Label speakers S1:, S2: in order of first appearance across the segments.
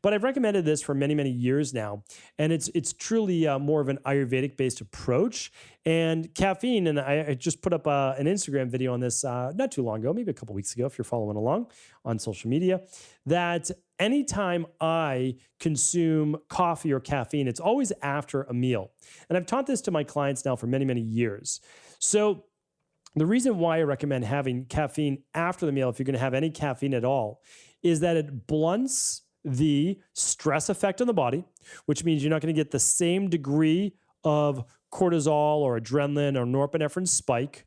S1: But I've recommended this for many, many years now. And it's truly more of an Ayurvedic-based approach. And caffeine, and I just put up an Instagram video on this not too long ago, maybe a couple weeks ago, if you're following along on social media, that anytime I consume coffee or caffeine, it's always after a meal. And I've taught this to my clients now for many, many years. So the reason why I recommend having caffeine after the meal, if you're going to have any caffeine at all, is that it blunts the stress effect on the body, which means you're not going to get the same degree of cortisol or adrenaline or norepinephrine spike.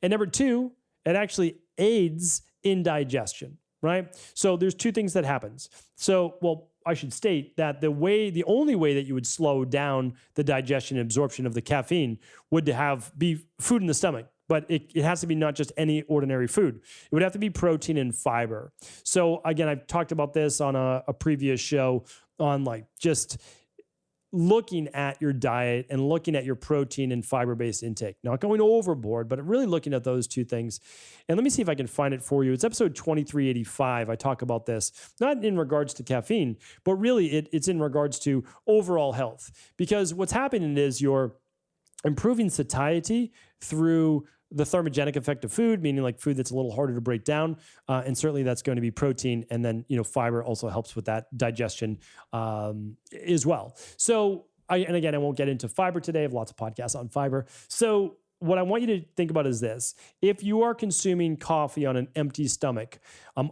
S1: And number two, it actually aids in digestion, right? So there's two things that happens. So, well, I should state that the only way that you would slow down the digestion and absorption of the caffeine would be food in the stomach. But it has to be not just any ordinary food. It would have to be protein and fiber. So again, I've talked about this on a previous show on like just looking at your diet and looking at your protein and fiber-based intake. Not going overboard, but really looking at those two things. And let me see if I can find it for you. It's episode 2385. I talk about this, not in regards to caffeine, but really it's in regards to overall health. Because what's happening is you're improving satiety through the thermogenic effect of food, meaning like food that's a little harder to break down. And certainly that's going to be protein. And then, fiber also helps with that digestion as well. So, and again, I won't get into fiber today. I have lots of podcasts on fiber. So what I want you to think about is this. If you are consuming coffee on an empty stomach,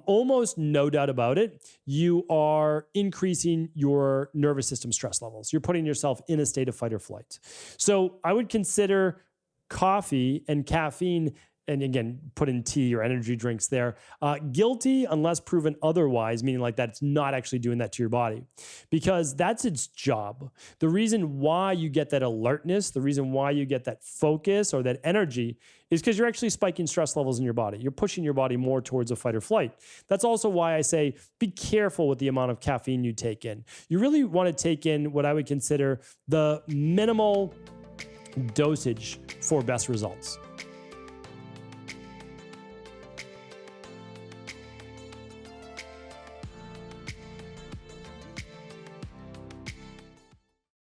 S1: almost no doubt about it, you are increasing your nervous system stress levels. You're putting yourself in a state of fight or flight. So I would consider coffee and caffeine, and again, put in tea or energy drinks there, guilty unless proven otherwise, meaning like that it's not actually doing that to your body, because that's its job. The reason why you get that alertness, the reason why you get that focus or that energy is because you're actually spiking stress levels in your body. You're pushing your body more towards a fight or flight. That's also why I say be careful with the amount of caffeine you take in. You really want to take in what I would consider the minimal dosage for best results.